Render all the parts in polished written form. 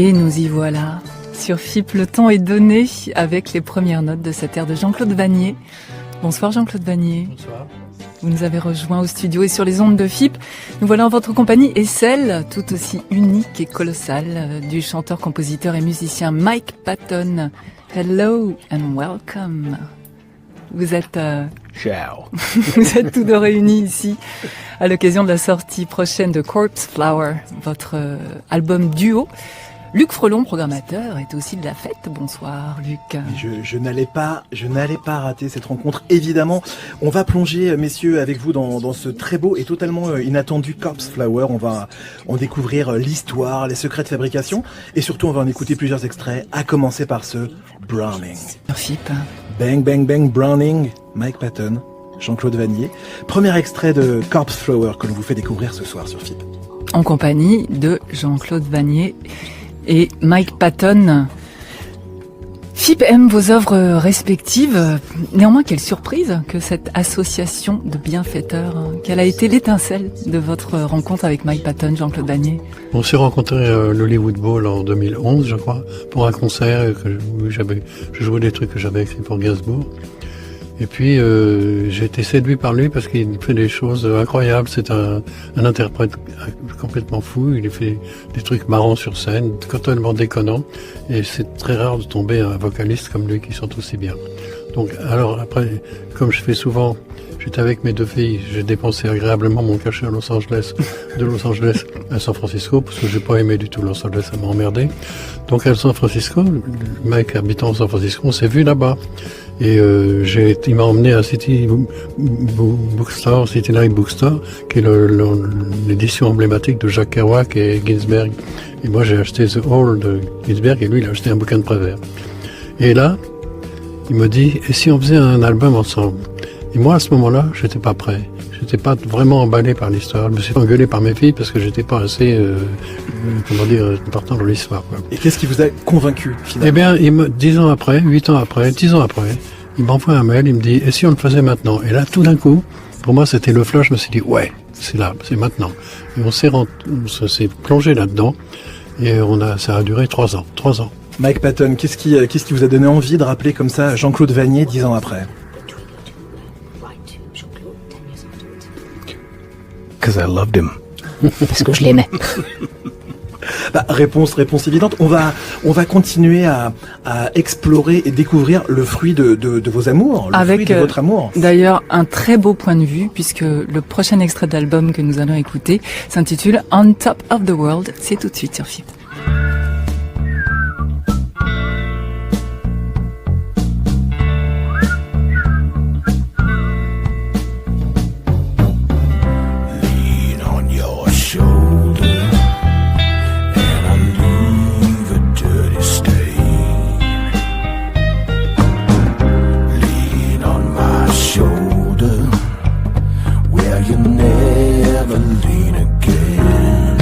Et nous y voilà. Sur FIP, le temps est donné avec les premières notes de cette ère de Jean-Claude Vannier. Bonsoir Jean-Claude Vannier. Bonsoir. Vous nous avez rejoints au studio et sur les ondes de FIP. Nous voilà en votre compagnie et celle, tout aussi unique et colossale, du chanteur, compositeur et musicien Mike Patton. Hello and welcome. Vous êtes... Ciao. Vous êtes tous deux réunis ici à l'occasion de la sortie prochaine de Corpse Flower, votre album duo. Luc Frelon, programmateur, est aussi de la fête. Bonsoir Luc. Je n'allais pas rater cette rencontre. Évidemment, on va plonger, messieurs, avec vous dans ce très beau et totalement inattendu Corpse Flower. On va en découvrir l'histoire, les secrets de fabrication et surtout on va en écouter plusieurs extraits, à commencer par ce Browning. FIP. Bang Bang Bang Browning, Mike Patton, Jean-Claude Vannier. Premier extrait de Corpse Flower que l'on vous fait découvrir ce soir sur FIP. En compagnie de Jean-Claude Vannier et Mike Patton. FIP aime vos œuvres respectives. Néanmoins, quelle surprise que cette association de bienfaiteurs. Quelle a été l'étincelle de votre rencontre avec Mike Patton, Jean-Claude Vannier? On s'est rencontrés à l'Hollywood Bowl en 2011, je crois, pour un concert où je jouais des trucs que j'avais écrits pour Gainsbourg. Et puis j'ai été séduit par lui parce qu'il fait des choses incroyables. C'est un interprète complètement fou. Il fait des trucs marrants sur scène, totalement déconnants. Et c'est très rare de tomber un vocaliste comme lui qui chante aussi bien. Donc alors après, comme je fais souvent, j'étais avec mes deux filles, j'ai dépensé agréablement mon cachet à Los Angeles, de Los Angeles à San Francisco, parce que j'ai pas aimé du tout Los Angeles, ça m'a emmerdé. Donc à San Francisco, le mec habitant à San Francisco, on s'est vu là-bas. Et il m'a emmené à City Bookstore, City Light Bookstore, qui est l'édition emblématique de Jack Kerouac et Ginsberg. Et moi j'ai acheté The Hall de Ginsberg et lui il a acheté un bouquin de Prévert. Et là, il me dit, et si on faisait un album ensemble? Et moi, à ce moment-là, j'étais pas prêt. J'étais pas vraiment emballé par l'histoire. Je me suis engueulé par mes filles parce que j'étais pas assez, important dans l'histoire, quoi. Et qu'est-ce qui vous a convaincu, finalement? Eh bien, 10 ans après, 10 ans après, il m'envoie un mail, il me dit, et si on le faisait maintenant? Et là, tout d'un coup, pour moi, c'était le flash, je me suis dit, ouais, c'est là, c'est maintenant. Et on s'est plongé là-dedans, et ça a duré 3 ans. Mike Patton, qu'est-ce qui vous a donné envie de rappeler comme ça Jean-Claude Vannier 10 ans après? Because I loved him. Parce que je l'aimais. Réponse évidente. On va continuer à explorer et découvrir le fruit de vos amours, fruit de votre amour. D'ailleurs, un très beau point de vue, puisque le prochain extrait d'album que nous allons écouter s'intitule On Top of the World. C'est tout de suite sur FIP. Never lean again.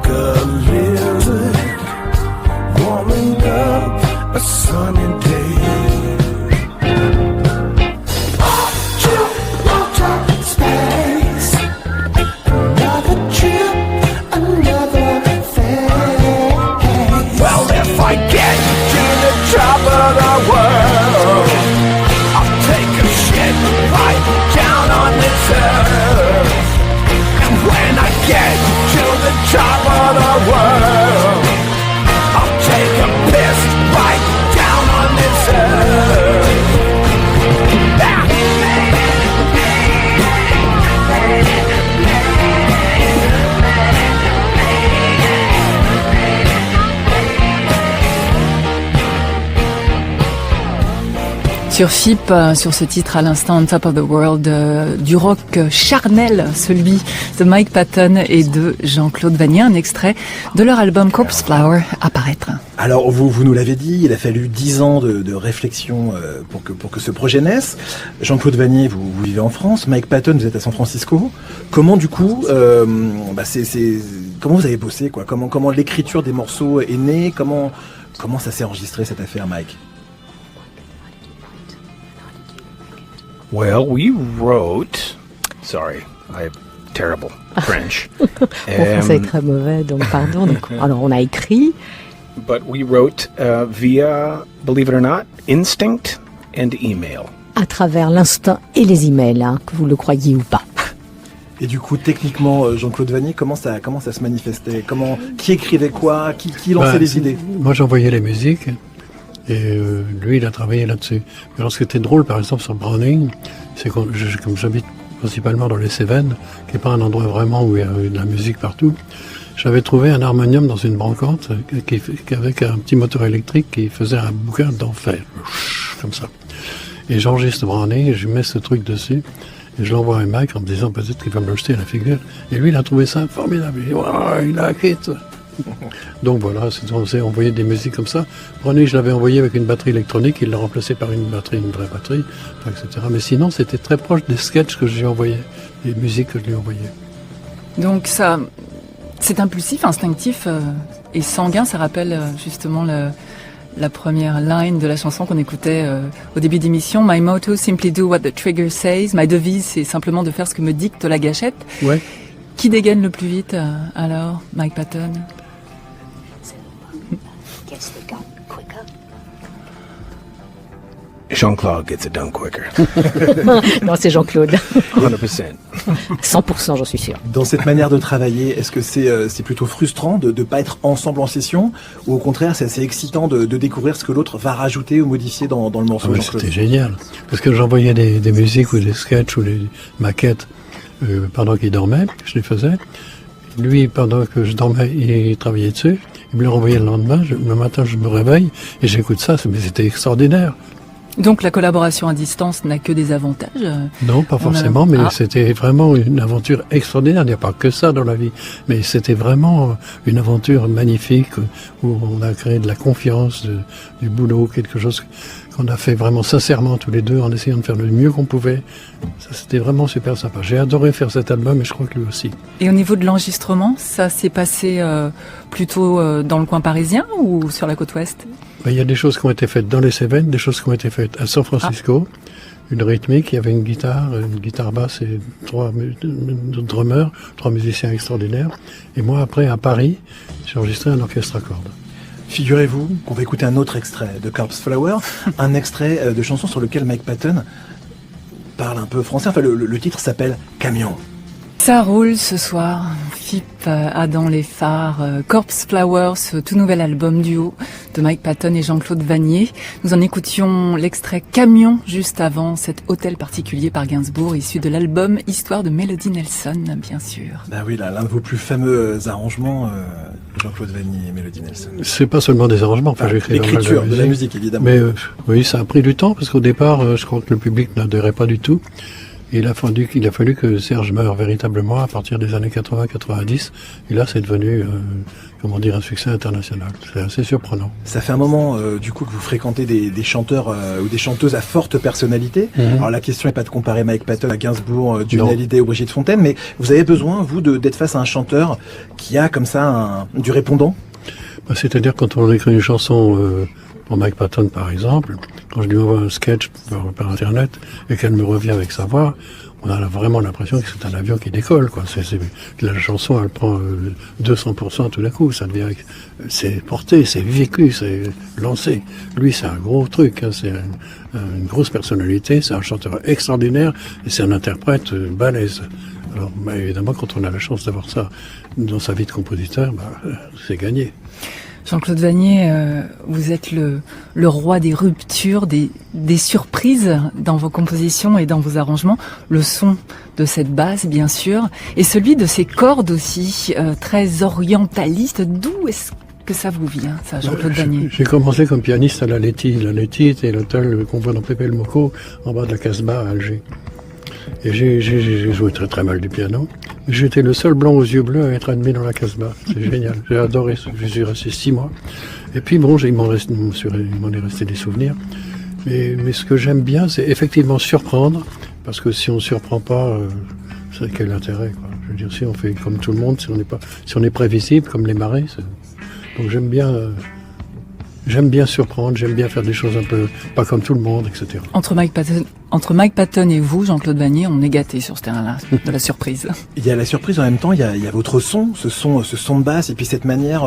like a lizard warming up a sunny day. Off to outer space, another trip, another phase. Well, if I get to the top of the world, I'll take a shit right down on this earth. And when I get to the top of the world, I'll take a piss right down on this earth. Sur FIP, sur ce titre à l'instant, On Top of the World, du rock charnel, celui de Mike Patton et de Jean-Claude Vannier, un extrait de leur album Corpse Flower à paraître. Alors, vous nous l'avez dit, il a fallu 10 ans de réflexion pour que ce projet naisse. Jean-Claude Vannier, vous vivez en France. Mike Patton, vous êtes à San Francisco. Comment, du coup, comment vous avez bossé, quoi? Comment l'écriture des morceaux est née? Comment ça s'est enregistré, cette affaire, Mike? Well, we wrote. Sorry, I'm terrible French. Mon français est très mauvais, donc pardon. Alors, on a écrit. But we wrote via, believe it or not, instinct and email. À travers l'instinct et les emails, hein, que vous le croyiez ou pas. Et du coup, techniquement, Jean-Claude Vannier, comment ça se manifestait? Qui écrivait quoi? Qui lançait les idées? Moi, j'envoyais les musiques. Et lui, il a travaillé là-dessus. Mais alors, ce qui était drôle, par exemple, sur Browning, c'est que comme j'habite principalement dans les Cévennes, qui n'est pas un endroit vraiment où il y a de la musique partout, j'avais trouvé un harmonium dans une brocante avec un petit moteur électrique qui faisait un bouquin d'enfer, comme ça. Et j'enregistre Browning et je mets ce truc dessus. Et je l'envoie à Mike en me disant peut-être qu'il va me le jeter à la figure. Et lui, il a trouvé ça formidable. Il dit, wow, il a hit. Donc voilà, on s'est envoyé des musiques comme ça. Browning, je l'avais envoyé avec une batterie électronique, il l'a remplacé par une vraie batterie, etc. Mais sinon, c'était très proche des sketchs que j'ai envoyés, des musiques que je lui ai envoyées. Donc ça, c'est impulsif, instinctif et sanguin, ça rappelle justement la première line de la chanson qu'on écoutait au début d'émission. My motto, simply do what the trigger says. Ma devise, c'est simplement de faire ce que me dicte la gâchette. Ouais. Qui dégaine le plus vite alors, Mike Patton? Jean-Claude gets it done quicker. Non, c'est Jean-Claude. 100%. 100%, j'en suis sûr. Dans cette manière de travailler, est-ce que c'est plutôt frustrant de ne pas être ensemble en session, ou au contraire, c'est assez excitant de découvrir ce que l'autre va rajouter ou modifier dans le morceau? Ah, c'était génial. Parce que j'envoyais des musiques ou des sketchs ou des maquettes pendant qu'il dormait, je les faisais. Lui, pendant que je dormais, il travaillait dessus. Il me le renvoyait le lendemain. Le matin, je me réveille et j'écoute ça. Mais c'était extraordinaire. Donc la collaboration à distance n'a que des avantages? Non, pas forcément, mais c'était vraiment une aventure extraordinaire. Il n'y a pas que ça dans la vie. Mais c'était vraiment une aventure magnifique où on a créé de la confiance, du boulot, quelque chose qu'on a fait vraiment sincèrement tous les deux en essayant de faire le mieux qu'on pouvait. Ça, c'était vraiment super sympa. J'ai adoré faire cet album et je crois que lui aussi. Et au niveau de l'enregistrement, ça s'est passé plutôt dans le coin parisien ou sur la côte ouest? Il y a des choses qui ont été faites dans les Cévennes, des choses qui ont été faites à San Francisco. Une rythmique, il y avait une guitare basse et 3 drummers, 3 musiciens extraordinaires. Et moi, après, à Paris, j'ai enregistré un orchestre à cordes. Figurez-vous qu'on va écouter un autre extrait de Corpse Flower, un extrait de chanson sur lequel Mike Patton parle un peu français. Enfin, le titre s'appelle Camion. Ça roule ce soir. FIP a dans les phares Corpse Flower, ce tout nouvel album duo de Mike Patton et Jean-Claude Vannier. Nous en écoutions l'extrait Camion juste avant cet hôtel particulier par Gainsbourg, issu de l'album Histoire de Melody Nelson, bien sûr. Bah oui, l'un de vos plus fameux arrangements, Jean-Claude Vannier et Melody Nelson. C'est pas seulement des arrangements, enfin j'écris l'écriture de la musique évidemment. Mais oui, ça a pris du temps parce qu'au départ, je crois que le public n'adhérait pas du tout. Et il a fallu que Serge meure véritablement à partir des années 80-90. Et là, c'est devenu, un succès international. C'est assez surprenant. Ça fait un moment, du coup, que vous fréquentez des chanteurs ou des chanteuses à forte personnalité. Alors la question n'est pas de comparer Mike Patton à Gainsbourg, Johnny Hallyday ou Brigitte Fontaine, mais vous avez besoin, vous, d'être face à un chanteur qui a comme ça du répondant. C'est-à-dire quand on écrit une chanson pour Mike Patton, par exemple, quand je lui envoie un sketch par Internet et qu'elle me revient avec sa voix, on a vraiment l'impression que c'est un avion qui décolle, quoi. La chanson, elle prend 200% tout d'un coup. Ça devient, c'est porté, c'est vécu, c'est lancé. Lui, c'est un gros truc, hein. C'est une grosse personnalité, c'est un chanteur extraordinaire et c'est un interprète balèze. Alors, évidemment, quand on a la chance d'avoir ça dans sa vie de compositeur, c'est gagné. Jean-Claude Vannier, vous êtes le roi des ruptures, des surprises dans vos compositions et dans vos arrangements. Le son de cette basse, bien sûr, et celui de ces cordes aussi, très orientalistes. D'où est-ce que ça vous vient, ça, Jean-Claude Vannier? J'ai commencé comme pianiste à la Letty. La Letty était l'hôtel qu'on voit dans Pépé le Moko, en bas de la Casbah à Alger. Et j'ai joué très très mal du piano. J'étais le seul blanc aux yeux bleus à être admis dans la Casbah. C'est génial. J'ai adoré ça. Je suis resté 6 mois. Et puis bon, il m'en est resté des souvenirs. Mais ce que j'aime bien, c'est effectivement surprendre. Parce que si on ne surprend pas, c'est quel intérêt, quoi. Je veux dire, si on fait comme tout le monde, si on est prévisible, comme les marées. Donc j'aime bien surprendre, j'aime bien faire des choses un peu pas comme tout le monde, etc. Entre Mike Patton et vous, Jean-Claude Vannier, on est gâtés sur ce terrain-là, de la surprise. Il y a la surprise en même temps, il y a votre son, ce son de basse, et puis cette manière,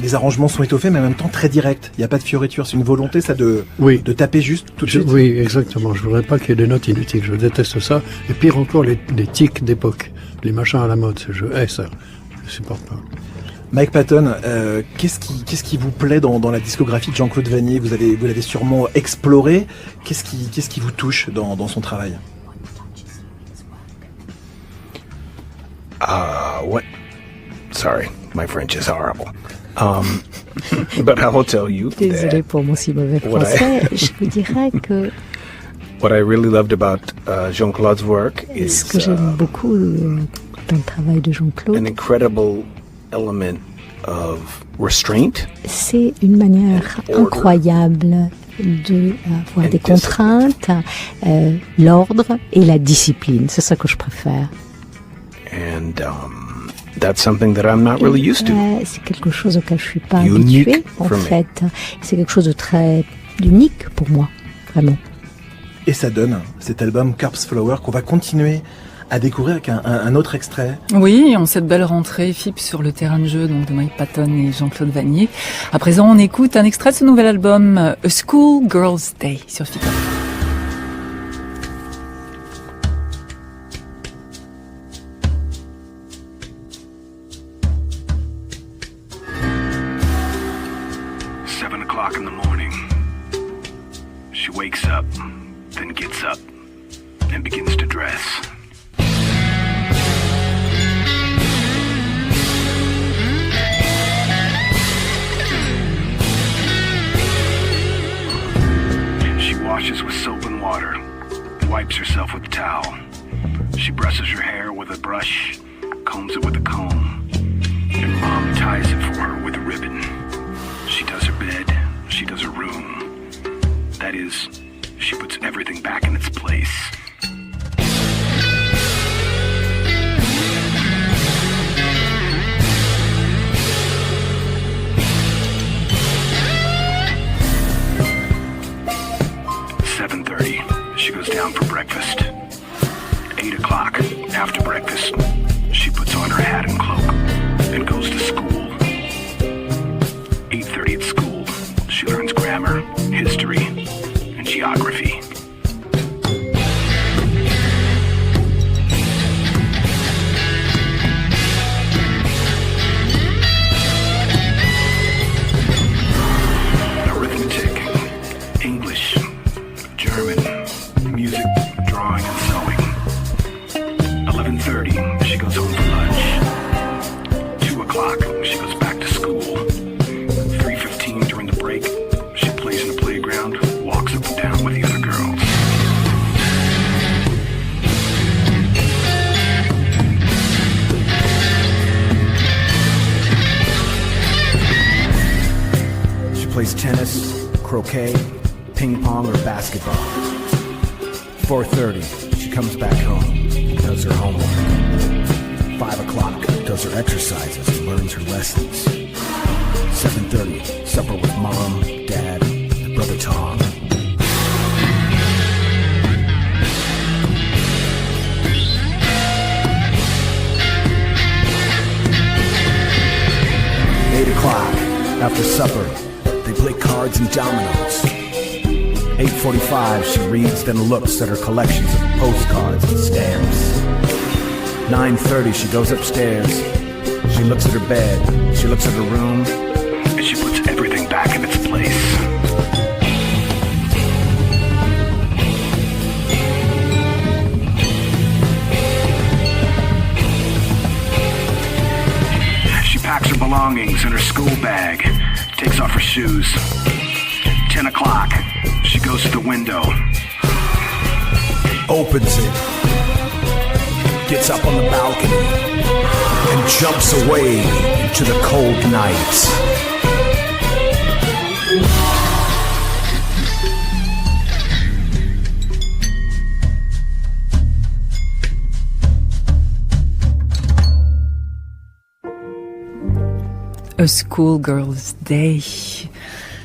les arrangements sont étoffés, mais en même temps très directs. Il n'y a pas de fioritures, c'est une volonté, ça, de taper juste tout de suite. Oui, exactement. Je voudrais pas qu'il y ait des notes inutiles. Je déteste ça. Et pire encore, les tics d'époque, les machins à la mode. Je hais ça. Je supporte pas. Mike Patton, qu'est-ce qui vous plaît dans la discographie de Jean-Claude Vannier? Vous l'avez sûrement exploré. Qu'est-ce qui vous touche dans son travail? Sorry, my French is horrible. But I will tell you. Désolé pour mon si mauvais français. Je vous dirais que what I really loved about Jean-Claude's work is ce que j'aime beaucoup dans le travail de Jean-Claude, an incredible element of restraint. C'est une manière incroyable de avoir des contraintes, l'ordre et la discipline. C'est ça que je préfère. And that's something that I'm not really used to. C'est quelque chose auquel je suis pas habituée, en fait. C'est quelque chose de très unique pour moi, vraiment. Et ça donne cet album Corpse Flower qu'on va continuer à découvrir avec un autre extrait. Oui, en cette belle rentrée FIP sur le terrain de jeu donc de Mike Patton et Jean-Claude Vannier. À présent, on écoute un extrait de ce nouvel album, A School Girls Day, sur FIP. In the morning, she wakes up, then gets up and begins to dress. She washes with soap and water, wipes herself with a towel. She brushes her hair with a brush, combs it with a comb, and Mom ties it for her with a ribbon. She does her bed. She does her room. That is, she puts everything back in its place. She goes down for breakfast. 8 o'clock, after breakfast, she puts on her hat and cloak and goes to school. 8:30 at school. She learns grammar, history, and geography. tennis, croquet, ping pong, or basketball. 4:30, she comes back home, does her homework. 5 o'clock, does her exercises, learns her lessons. 7:30, supper with mom, dad, and brother Tom. After supper, they play cards and dominoes. 8:45, she reads, then looks at her collections of postcards and stamps. 9:30, she goes upstairs. She looks at her bed. She looks at her room. And she puts everything back in its place. She packs her belongings in her school bag, takes off her shoes. 10 o'clock, she goes to the window. Opens it. Gets up on the balcony. And jumps away into the cold night. A Schoolgirl's Day.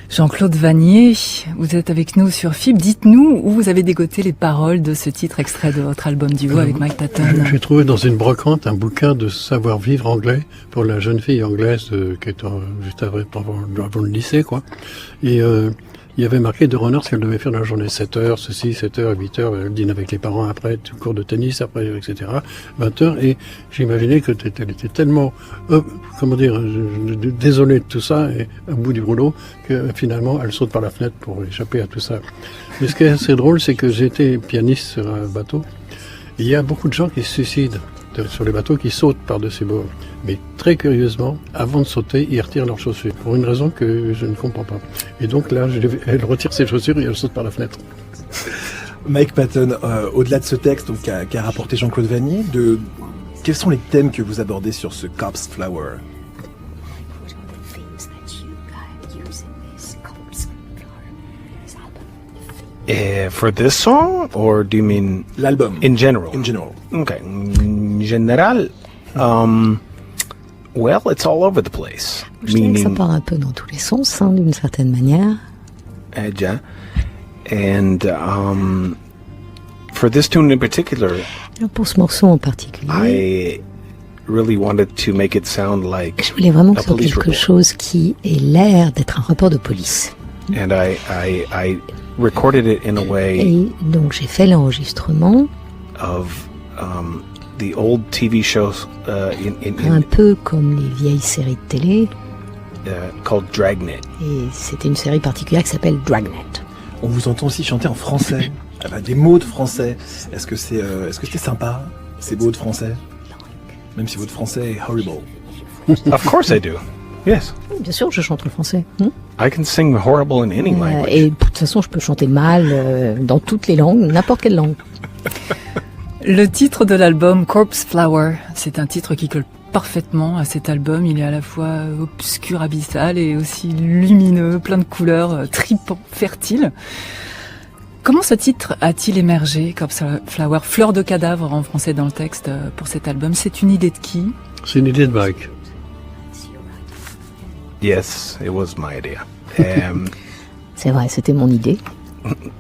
Jean-Claude Vannier, vous êtes avec nous sur FIP. Dites-nous où vous avez dégoté les paroles de ce titre extrait de votre album duo avec Mike Patton. J'ai trouvé dans une brocante un bouquin de savoir-vivre anglais pour la jeune fille anglaise qui était juste avant le lycée, quoi. Et il y avait marqué de runner ce qu'elle devait faire dans la journée. 7h, ceci, 7h, 8h, elle dîne avec les parents après, cours de tennis après, etc. 20h, et j'imaginais que elle était tellement, désolée de tout ça, et au bout du rouleau, que finalement, elle saute par la fenêtre pour échapper à tout ça. Mais ce qui est assez drôle, c'est que j'étais pianiste sur un bateau, et il y a beaucoup de gens qui se suicident sur les bateaux, qui sautent par-dessus bord. Mais très curieusement, avant de sauter, ils retirent leurs chaussures. Pour une raison que je ne comprends pas. Et donc là, elle retire ses chaussures et elle saute par la fenêtre. Mike Patton, au-delà de ce texte qu'a rapporté Jean-Claude Vannier, quels sont les thèmes que vous abordez sur ce Corpse Flower? For this song, or do you mean l'album? In general. In general. Okay. In general, well, it's all over the place. Je dirais que ça part un peu dans tous les sens, hein, d'une certaine manière. Yeah. And for this tune in particular, alors pour ce morceau en particulier, I really wanted to make it sound like je voulais vraiment que a ce soit police quelque report. chose qui ait l'air d'être un rapport de police. And I recorded it in a way Et donc j'ai fait l'enregistrement of the old TV shows un peu comme les vieilles séries de télé. Called Dragnet. Et c'était une série particulière qui s'appelle Dragnet. On vous entend aussi chanter en français, avec des mots de français. Est-ce que c'est sympa, ces mots de français? Même si votre français est horrible. Of course I do. Yes. Bien sûr, je chante le français. I can sing horrible in any language. Et de toute façon, je peux chanter mal dans toutes les langues, n'importe quelle langue. Le titre de l'album, Corpse Flower, c'est un titre qui colle parfaitement à cet album. Il est à la fois obscur, abyssal et aussi lumineux, plein de couleurs, tripant, fertile. Comment ce titre a-t-il émergé, Corpse Flower, fleur de cadavre en français dans le texte pour cet album? C'est une idée de qui? C'est une idée de Mike. Yes, it was my idea. C'est vrai, c'était mon idée.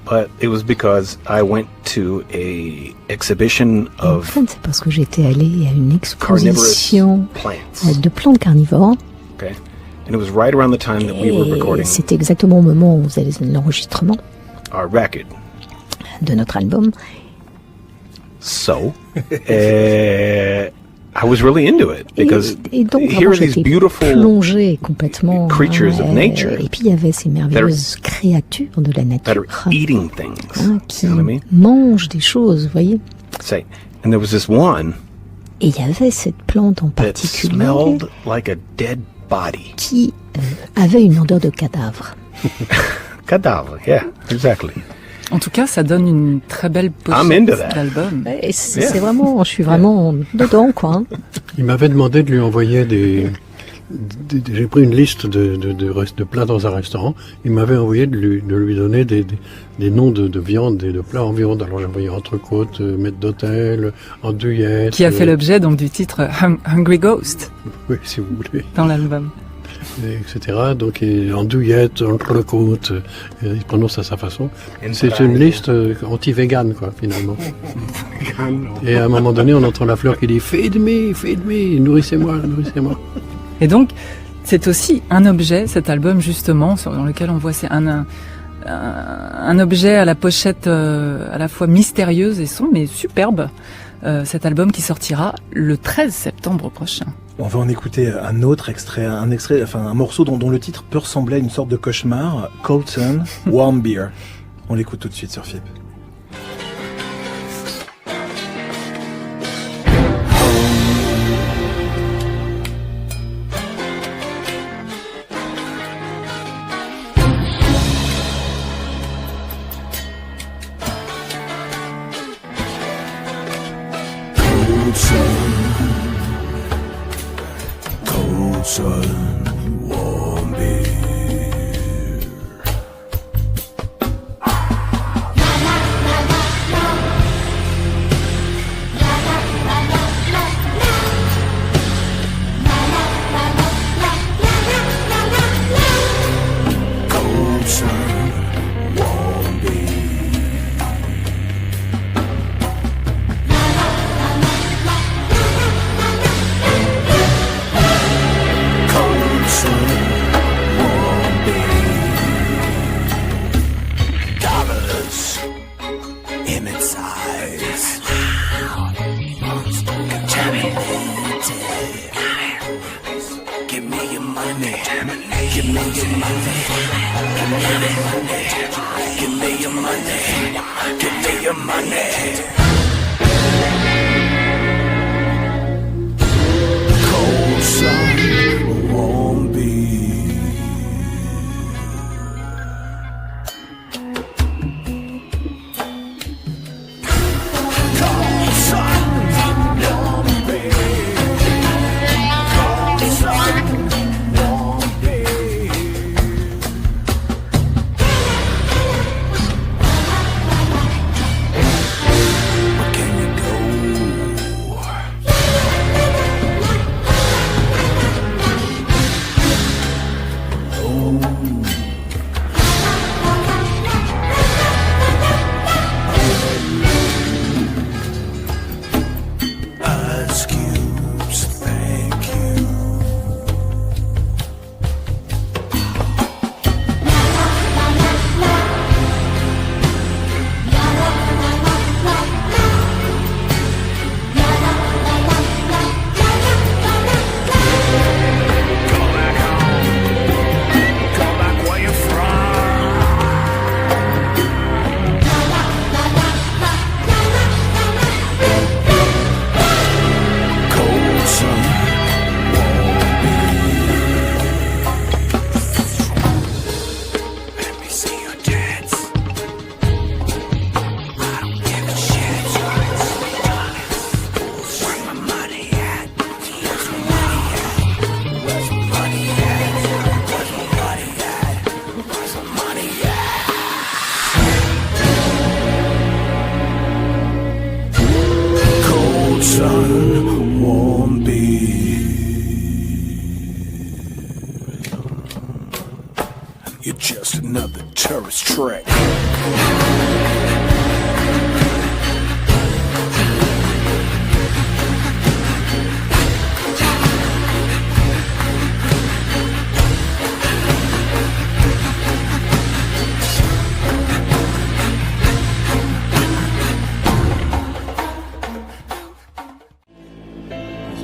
But it was because I went to a exhibition En of fait, c'est parce que j'étais allée à une carnivorous exposition plants. de plantes carnivores. Okay, and it was right around the time that we were Et recording c'était exactement au moment où on faisait l'enregistrement our record. de notre album. So, I was really into it because Et donc, here vraiment, are these j'étais beautiful plongée complètement. creatures of nature Et puis, il y avait ces merveilleuses créatures de la that are nature eating things. qui You know what I mean? mangent des choses, vous voyez. Say, and there was this one Et il y avait cette plante en that particulier smelled like a dead body. qui avait une odeur de cadavre. Cadaver, yeah, exactly. En tout cas, ça donne une très belle I'm into pochette that. d'album. Et c'est vraiment, je suis vraiment dedans, quoi. Il m'avait demandé de lui envoyer j'ai pris une liste de plats dans un restaurant. Il m'avait envoyé de lui donner des noms de viande et de plats en viande. Alors j'ai envoyé entrecôte, maître d'hôtel, andouillette. Qui a fait l'objet donc du titre Hungry Ghost. Oui, si vous voulez. Dans l'album. Etc. Donc andouillette, entrecôte, il prononce à sa façon. C'est une liste anti-vegan, quoi, finalement. Et à un moment donné, on entend la fleur qui dit « Feed me, nourrissez-moi, nourrissez-moi ». Et donc, c'est aussi un objet, cet album, justement, dans lequel on voit c'est un objet à la pochette à la fois mystérieuse et sombre, mais superbe. Cet album qui sortira le 13 septembre prochain. On va en écouter un autre extrait, un morceau dont le titre peut ressembler à une sorte de cauchemar, Cold Sun, Warm Beer. On l'écoute tout de suite sur FIP.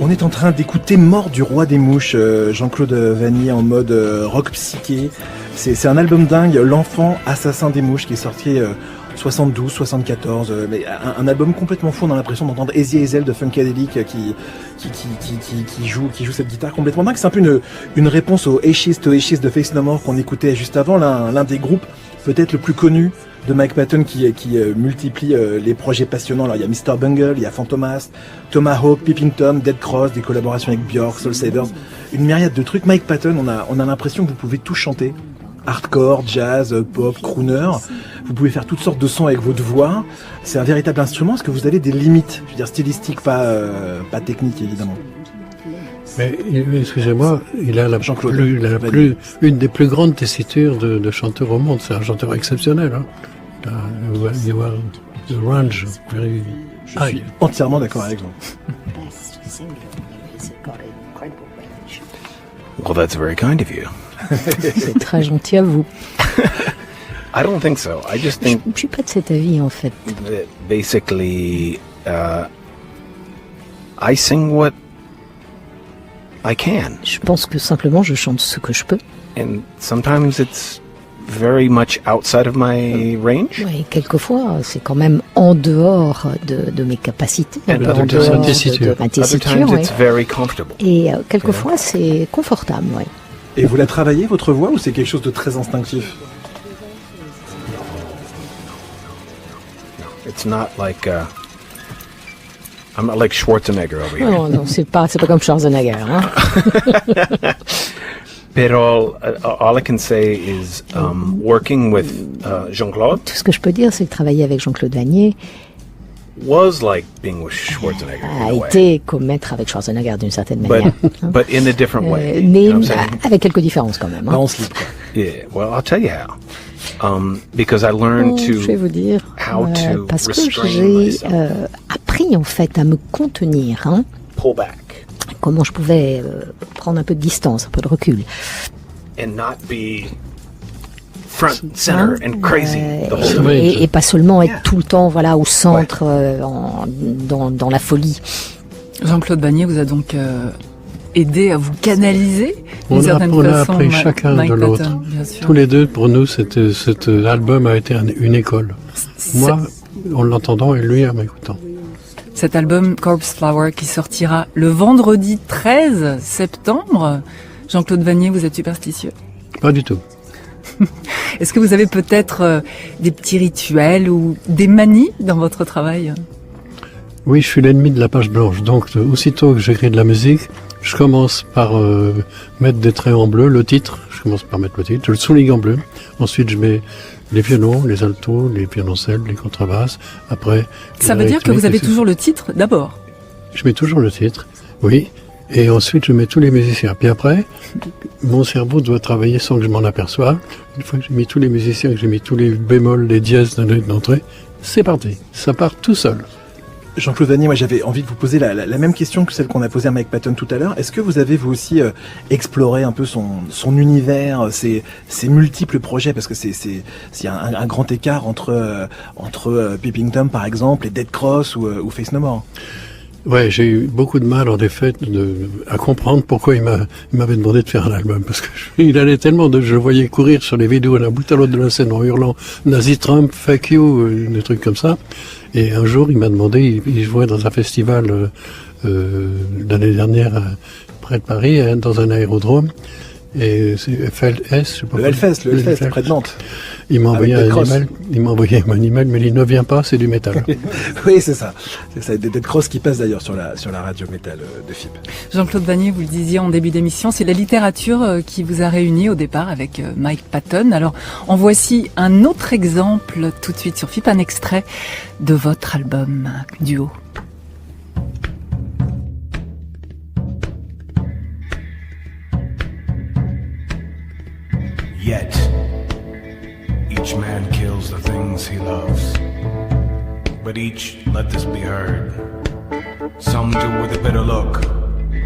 On est en train d'écouter Mort du Roi des Mouches, Jean-Claude Vannier en mode rock psyché. C'est un album dingue, L'Enfant Assassin des Mouches, qui est sorti 72, 74, mais un album complètement fou. On a l'impression d'entendre Easy Hazel de Funkadelic qui joue cette guitare complètement dingue. C'est un peu une réponse au Ashes to Ashes de Faith No More qu'on écoutait juste avant, l'un des groupes peut-être le plus connu de Mike Patton qui multiplie les projets passionnants. Alors il y a Mr. Bungle, il y a Fantomas, Tomahawk, Peeping Tom, Dead Cross, des collaborations avec Björk, Soul Savers, une myriade de trucs. Mike Patton, on a l'impression que vous pouvez tout chanter. Hardcore, jazz, pop, crooner. Vous pouvez faire toutes sortes de sons avec votre voix. C'est un véritable instrument. Est-ce que vous avez des limites, je veux dire stylistiques, pas techniques évidemment? Mais excusez-moi, il a une des plus grandes tessitures de chanteurs au monde. C'est un chanteur exceptionnel. Hein. You are the range very Je suis entièrement d'accord avec vous. Well, that's very kind of you. C'est très gentil à vous. I don't think so. I just think Je suis pas de cet avis en fait. that basically I sing what I can. Je pense que simplement je chante ce que je peux. And sometimes it's very much outside of my range. Oui, quelquefois c'est quand même en dehors de mes capacités, un And peu en other dehors times- de ma Other tessiture. times Oui. it's very comfortable. Et quelquefois c'est confortable. Oui. Et vous la travaillez, votre voix, ou c'est quelque chose de très instinctif? It's not like I'm not like Schwarzenegger over here. Non, non, c'est pas comme Schwarzenegger. Hein. But all I can say is working with Jean-Claude Tout ce que je peux dire, c'est que travailler avec Jean-Claude Vannier was like being with Schwarzenegger in a a way. été comme être avec Schwarzenegger d'une certaine manière. But in a different way. You Mais know what I'm saying? avec quelques différences quand même. Bah, Hein. on se lit, quoi. Yeah, well, I'll tell you how. Because I learned Je vais to vous dire, how to parce que restrain j'ai myself, appris en fait à me contenir. Hein. pull back, Comment je pouvais prendre un peu de distance, un peu de recul. and not be front and center and crazy the whole time. Oui. Et pas seulement être Yeah. tout le temps voilà, au centre, dans la folie. Jean-Claude Vannier vous a donc aidé à vous canaliser d'une On a certaine façon. appris chacun Mike de l'autre. Patton, bien sûr. Tous les deux, pour nous, cet album a été une école. Moi, en l'entendant, et lui en m'écoutant. Cet album Corpse Flower qui sortira le vendredi 13 septembre. Jean-Claude Vannier, vous êtes superstitieux? Pas du tout. Est-ce que vous avez peut-être des petits rituels ou des manies dans votre travail? Oui, je suis l'ennemi de la page blanche. Donc, aussitôt que j'écris de la musique, je commence par mettre des traits en bleu, le titre. Je commence par mettre le titre. Je le souligne en bleu. Ensuite, je mets les violons, les altos, les violoncelles, les contrebasses. Après, Ça la veut dire que vous rythmique, avez etc. toujours le titre d'abord. Je mets toujours le titre, oui. Et ensuite, je mets tous les musiciens. Puis après, mon cerveau doit travailler sans que je m'en aperçoive. Une fois que j'ai mis tous les musiciens, que j'ai mis tous les bémols, les dièses d'entrée, c'est parti. Ça part tout seul. Jean-Claude Vannier, moi j'avais envie de vous poser la même question que celle qu'on a posée à Mike Patton tout à l'heure. Est-ce que vous avez vous aussi exploré un peu son univers, ses multiples projets, parce que c'est un grand écart entre Peeping Tom par exemple, et Dead Cross ou Face No More. Ouais, j'ai eu beaucoup de mal en effet à comprendre pourquoi il m'avait demandé de faire un album, parce que il allait tellement je le voyais courir sur les vidéos d'un bout à l'autre de la scène en hurlant Nazi Trump, fuck you, des trucs comme ça. Et un jour, il m'a demandé, il jouait dans un festival l'année dernière près de Paris, hein, dans un aérodrome. Et c'est FLS, je sais pas Le quoi. Hellfest, près de Nantes. Il m'a envoyé Avec Dead Cross. il m'a envoyé un email, mais il ne vient pas, c'est du métal. Oui, c'est ça. C'est ça, Dead Cross qui passe d'ailleurs sur la radio métal de FIP. Jean-Claude Vannier, vous le disiez en début d'émission, c'est la littérature qui vous a réunis au départ avec Mike Patton. Alors, en voici un autre exemple tout de suite sur FIP, un extrait de votre album duo. Yet, each man kills the things he loves. But each let this be heard. Some do with a bitter look,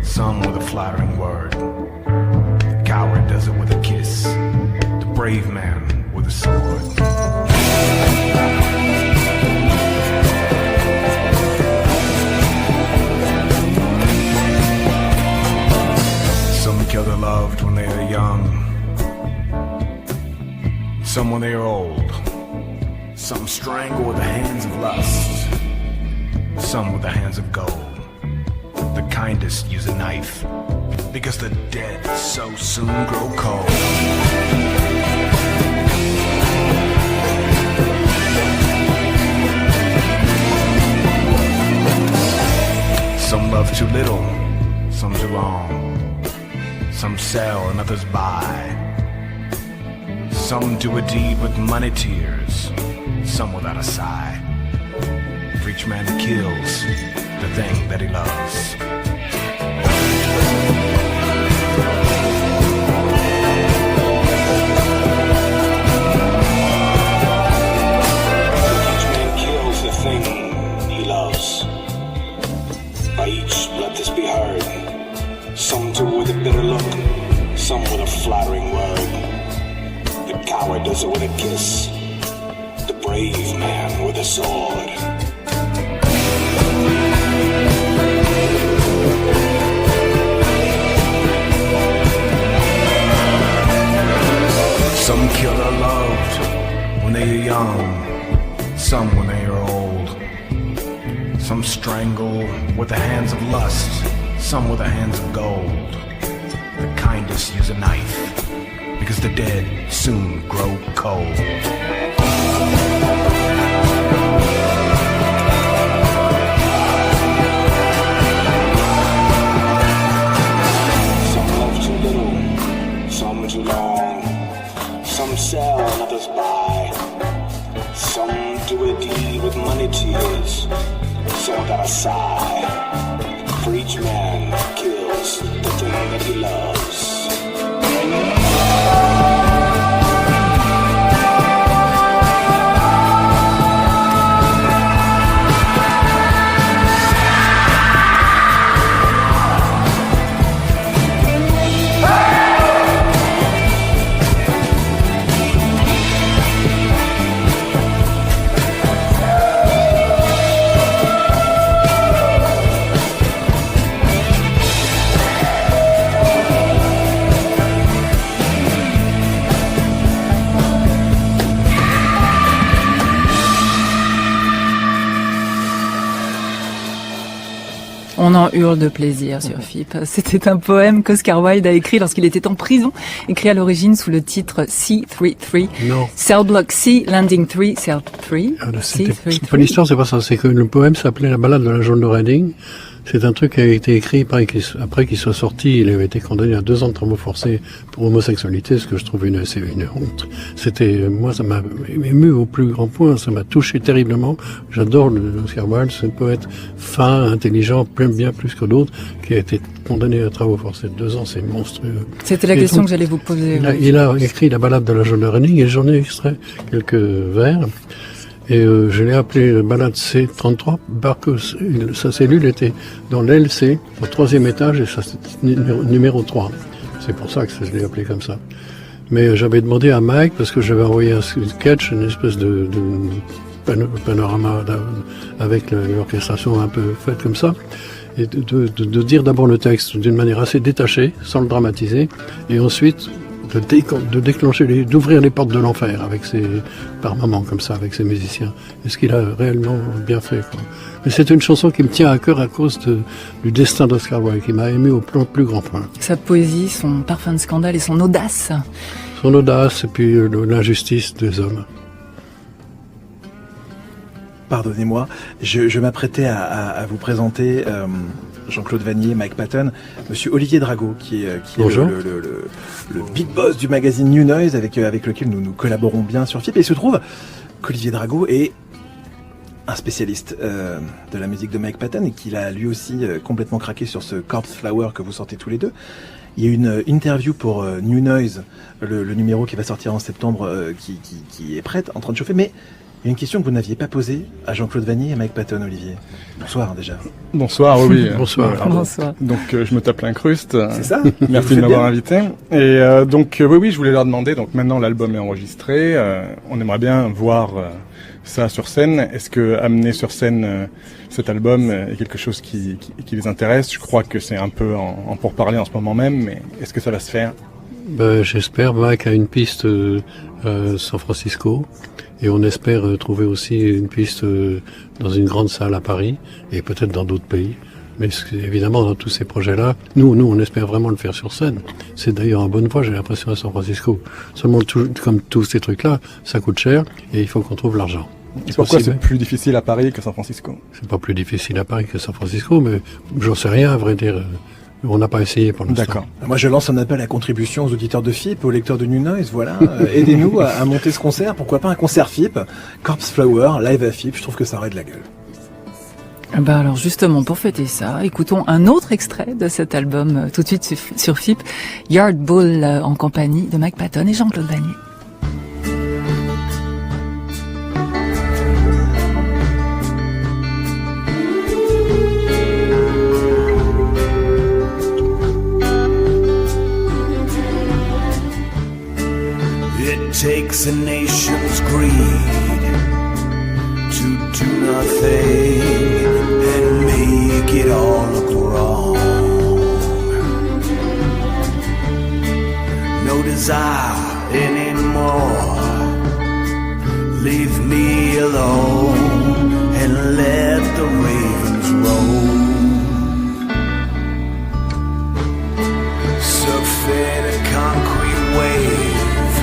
some with a flattering word. The coward does it with a kiss, the brave man with a sword. Some kill their loved when they are young. Some when they are old. Some strangle with the hands of lust. Some with the hands of gold. The kindest use a knife, because the dead so soon grow cold. Some love too little, some too long. Some sell and others buy. Some do a deed with money tears, some without a sigh. For each man kills the thing that he loves. Each man kills the thing he loves. By each let this be heard. Some do with a bitter look, some with a flattering word. The coward does it with a kiss, the brave man with a sword. Some kill or loved when they are young, some when they are old. Some strangle with the hands of lust, some with the hands of gold. The kindest use a knife, because the dead soon grow cold. Some love too little, some too long. Some sell and others buy. Some do a deed with money tears, some without a sigh. For each man kills the thing that he loves. On en hurle de plaisir sur FIP. C'était un poème qu'Oscar Wilde a écrit lorsqu'il était en prison, écrit à l'origine sous le titre C33. Non. Cell Block C, Landing 3, Cell 3. C'est pas l'histoire, c'est pas ça. C'est que le poème s'appelait La balade de la jaune de Reading. C'est un truc qui a été écrit après qu'il soit sorti. Il avait été condamné à 2 ans de travaux forcés pour homosexualité, ce que je trouve une honte. Moi, ça m'a ému au plus grand point. Ça m'a touché terriblement. J'adore Oscar Wilde. C'est un poète fin, intelligent, bien plus que d'autres, qui a été condamné à travaux forcés de 2 ans. C'est monstrueux. C'était la question que j'allais vous poser. Il a écrit La balade de la jaune de Reading et j'en ai extrait quelques vers. Et je l'ai appelé balade C33 parce que sa cellule était dans l'LC, au 3e étage, et ça c'était numéro 3. C'est pour ça que je l'ai appelé comme ça. Mais j'avais demandé à Mike, parce que j'avais envoyé un sketch, une espèce de panorama avec l'orchestration un peu faite comme ça, et de dire d'abord le texte d'une manière assez détachée, sans le dramatiser, et ensuite de déclencher, d'ouvrir les portes de l'enfer par moments comme ça, avec ses musiciens. Et ce qu'il a réellement bien fait, quoi. Mais c'est une chanson qui me tient à cœur à cause du destin d'Oscar Wilde, qui m'a ému au plus grand point. Sa poésie, son parfum de scandale et son audace. Son audace et puis l'injustice des hommes. Pardonnez-moi, je m'apprêtais à vous présenter Jean-Claude Vannier, Mike Patton, monsieur Olivier Drago, qui est le big boss du magazine New Noise, avec lequel nous collaborons bien sur FIP. Et il se trouve qu'Olivier Drago est un spécialiste de la musique de Mike Patton et qu'il a lui aussi complètement craqué sur ce Corpse Flower que vous sortez tous les deux. Il y a une interview pour New Noise, le numéro qui va sortir en septembre, qui est prête, en train de chauffer, mais il y a une question que vous n'aviez pas posée à Jean-Claude Vannier et à Mike Patton, Olivier. Bonsoir déjà. Bonsoir, oui. Bonsoir. Bonsoir. Donc je me tape l'incruste. C'est ça. Merci de m'avoir invité. Et donc oui, je voulais leur demander, donc maintenant l'album est enregistré, on aimerait bien voir ça sur scène. Est-ce que amener sur scène cet album est quelque chose qui les intéresse? Je crois que c'est un peu en pourparlers en ce moment même, mais est-ce que ça va se faire? J'espère. Mike a une piste à San Francisco. Et on espère trouver aussi une piste dans une grande salle à Paris et peut-être dans d'autres pays. Mais évidemment, dans tous ces projets-là, nous, on espère vraiment le faire sur scène. C'est d'ailleurs en bonne voie, j'ai l'impression, à San Francisco. Seulement, comme tous ces trucs-là, ça coûte cher et il faut qu'on trouve l'argent. Et pourquoi c'est plus difficile à Paris qu'à San Francisco? C'est pas plus difficile à Paris que San Francisco, mais j'en sais rien, à vrai dire. On n'a pas essayé pour l'instant. D'accord. Moi, je lance un appel à contribution aux auditeurs de FIP, aux lecteurs de New Noise, voilà. Aidez-nous à monter ce concert. Pourquoi pas un concert FIP, Corpse Flower, live à FIP. Je trouve que ça aurait de la gueule. Ben alors justement, pour fêter ça, écoutons un autre extrait de cet album tout de suite sur FIP, Yard Ball en compagnie de Mike Patton et Jean-Claude Vannier. It takes a nation's greed to do nothing and make it all look wrong. No desire anymore. Leave me alone and let the ravens roam. Surfing a concrete wave,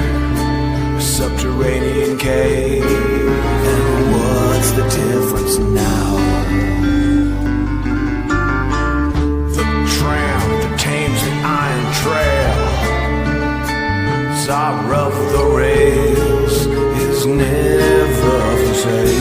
subterranean cave, and what's the difference now? The tramp that tames the iron trail, czar of the rails, is never for sale.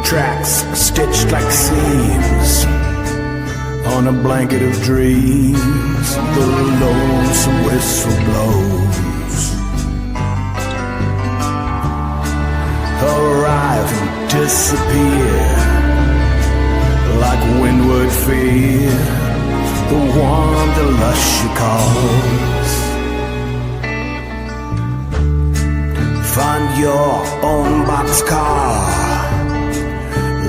Tracks stitched like seams on a blanket of dreams. The lonesome whistle blows. Arrive and disappear like windward fear. The wanderlust she calls. Find your own boxcar.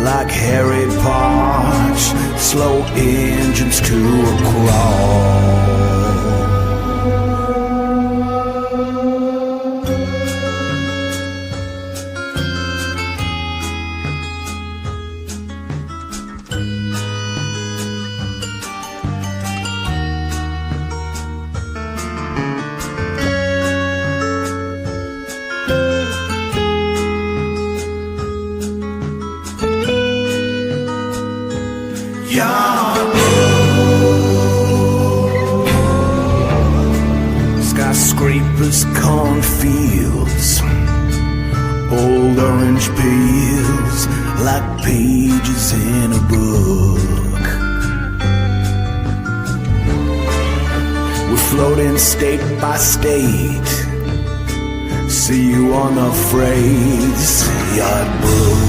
Like Harry Potter, slow engines to a crawl. Skyscrapers, cornfields, old orange peels, like pages in a book. We're floating state by state. See you on the freight yard book.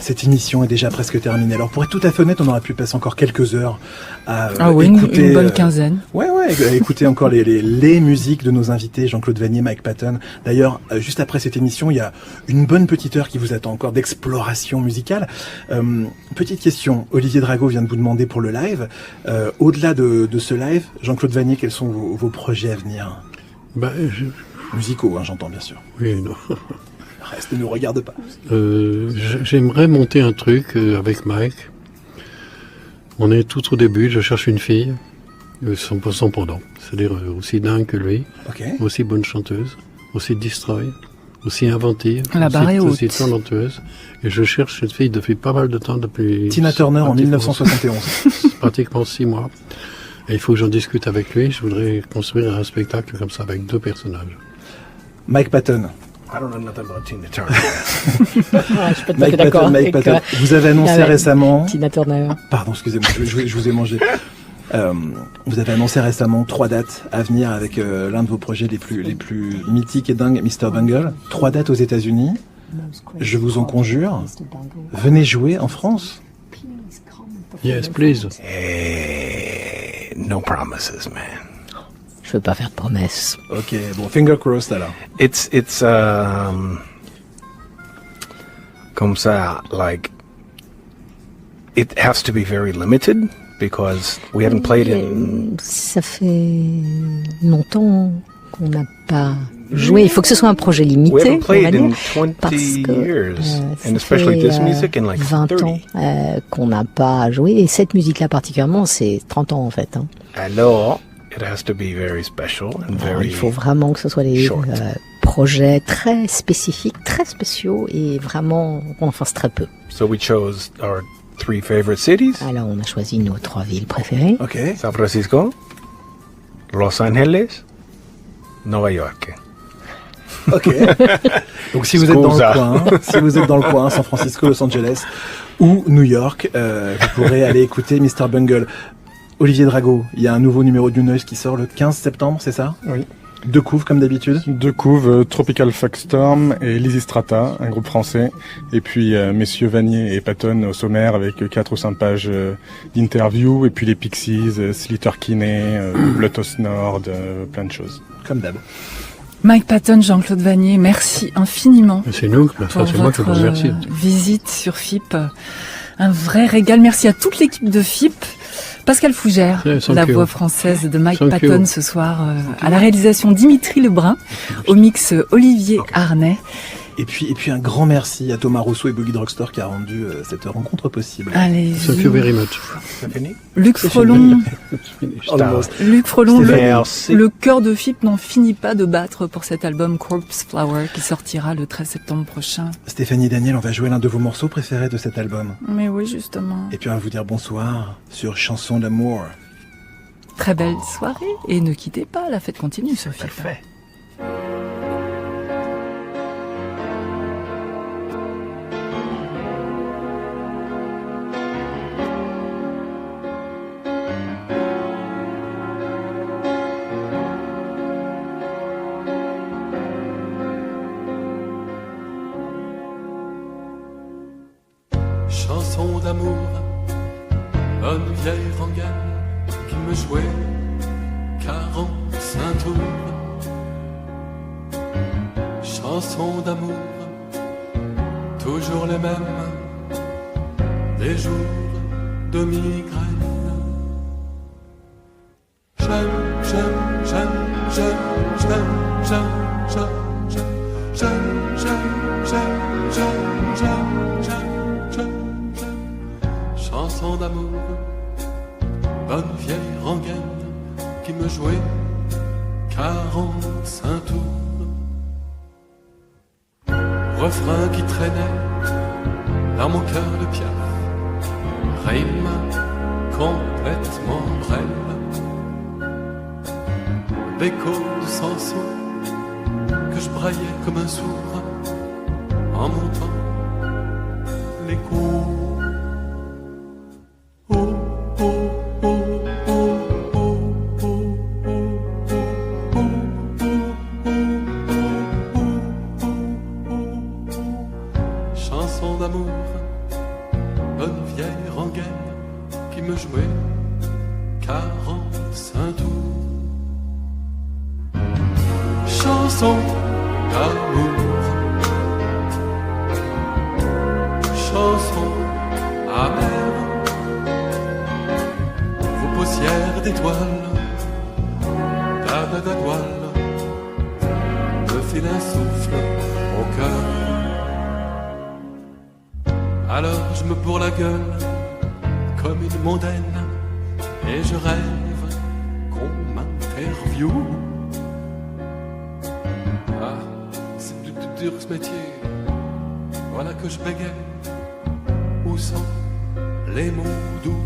cette émission est déjà presque terminée. Alors pour être tout à fait honnête, on aurait pu passer encore quelques heures à écouter... une bonne quinzaine. À écouter encore les musiques de nos invités, Jean-Claude Vannier, Mike Patton. D'ailleurs, juste après cette émission, il y a une bonne petite heure qui vous attend encore d'exploration musicale. Petite question, Olivier Drago vient de vous demander pour le live. Au-delà de ce live, Jean-Claude Vannier, quels sont vos projets à venir? Musicaux, j'entends bien sûr. Oui, non. Le reste ne nous regarde pas. J'aimerais monter un truc avec Mike. On est tout au début, je cherche une fille, sans pendant, c'est-à-dire aussi dingue que lui, aussi bonne chanteuse, aussi destroy, aussi inventive, aussi talentueuse. Et je cherche cette fille depuis pas mal de temps, depuis... Tina Turner en 1971. Pratiquement 6 mois. Et il faut que j'en discute avec lui. Je voudrais construire un spectacle comme ça avec 2 personnages. Mike Patton. I don't know nothing about Tina Turner. Je peux être d'accord. Mike Patton. Vous avez annoncé récemment... Tina Turner. Pardon, excusez-moi, je vous ai mangé. Vous avez annoncé récemment 3 dates à venir avec l'un de vos projets les plus mythiques et dingues, Mr. Bungle. 3 dates aux États-Unis. Je vous en conjure, venez jouer en France. Yes, please. No promises, man. Je veux pas faire de promesses. Ok, bon, finger crossed alors. It's comme ça, like, it has to be very limited because we haven't played in... Ça fait longtemps qu'on n'a pas joué. Il faut que ce soit un projet limité. We haven't played in 20 parce que, years, and especially this music in like 20 30. ans qu'on n'a pas joué. Et cette musique-là particulièrement, c'est 30 ans en fait. Alors, it has to be very special and very il faut vraiment que ce soit des projets très spécifiques, très spéciaux et vraiment qu'on en fasse très peu. So we chose our 3 favorite cities. Alors on a choisi nos 3 villes préférées. Ok. San Francisco, Los Angeles, New York. Ok. Donc si vous êtes dans le coin, San Francisco, Los Angeles ou New York, vous pourrez aller écouter Mr. Bungle. Olivier Drago, il y a un nouveau numéro du Noise qui sort le 15 septembre, c'est ça? Oui. 2 couves comme d'habitude? 2 couves, Tropical Fuckstorm et Lizzy Strata, un groupe français. Et puis messieurs Vannier et Patton au sommaire avec 4 ou 5 pages d'interviews. Et puis les Pixies, Slater Kinney, Lotus Nord, plein de choses. Comme d'hab. Mike Patton, Jean-Claude Vannier, merci infiniment. C'est nous, c'est moi qui vous remercie. Visite sur FIP. Un vrai régal. Merci à toute l'équipe de FIP. Pascal Fougère, la voix française de Mike Patton ce soir, à la réalisation Dimitri Lebrun, au mix Olivier Arnay. Et puis un grand merci à Thomas Rousseau et Boogie Drugstore qui a rendu cette rencontre possible. Allez. Thank you very much. Luc Frelon, le cœur de FIP n'en finit pas de battre pour cet album Corpse Flower qui sortira le 13 septembre prochain. Stéphanie Daniel, on va jouer l'un de vos morceaux préférés de cet album. Mais oui, justement. Et puis on va vous dire bonsoir sur Chanson d'amour. Très belle soirée et ne quittez pas, la fête continue sur FIP. Parfait. Chanson d'amour, bonne vieille rengaine qui me jouait 45 tours. Chanson d'amour, toujours les mêmes, des jours de migraine. J'aime, j'aime, j'aime, j'aime, j'aime, j'aime, j'aime, j'aime, j'aime, j'aime, j'aime, j'aime, j'aime, j'aime. Chanson d'amour, bonne vieille rengaine qui me jouait 45 tours. Refrain qui traînait dans mon cœur de piaf, rime complètement brève, d'écho de Samson que je braillais comme un sourd en montant l'écho. Chanson d'amour, qui me jouait 45 tours. Chanson d'amour, chanson amère, vos paussières d'étoiles, d'avoile, me filent un souffle au cœur. Alors je me bourre la gueule comme une mondaine et je rêve qu'on m'interviewe. Ah, c'est plus dur ce métier, voilà que je bégaye. Où sont les mots doux?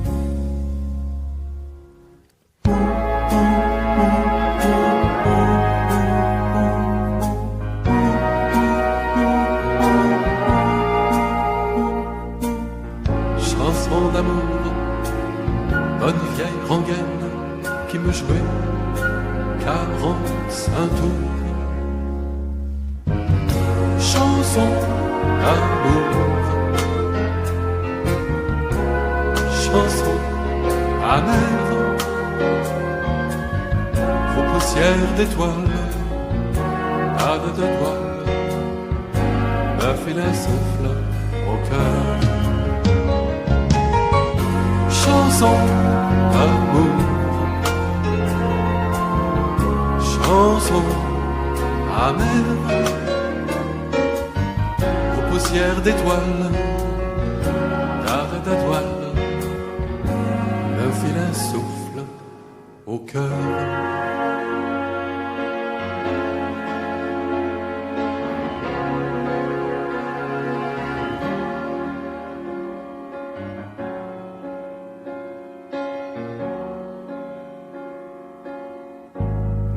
Chanson d'amour, bonne vieille rengaine qui me jouait 45 tours. Chanson d'amour, chanson amère, vos poussières d'étoiles, à de toile, me filent un souffle au cœur. Chanson d'amour, chanson amère, vos poussières d'étoiles, à de toile, me filent un souffle au cœur.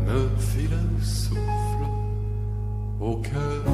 Me file un souffle au cœur.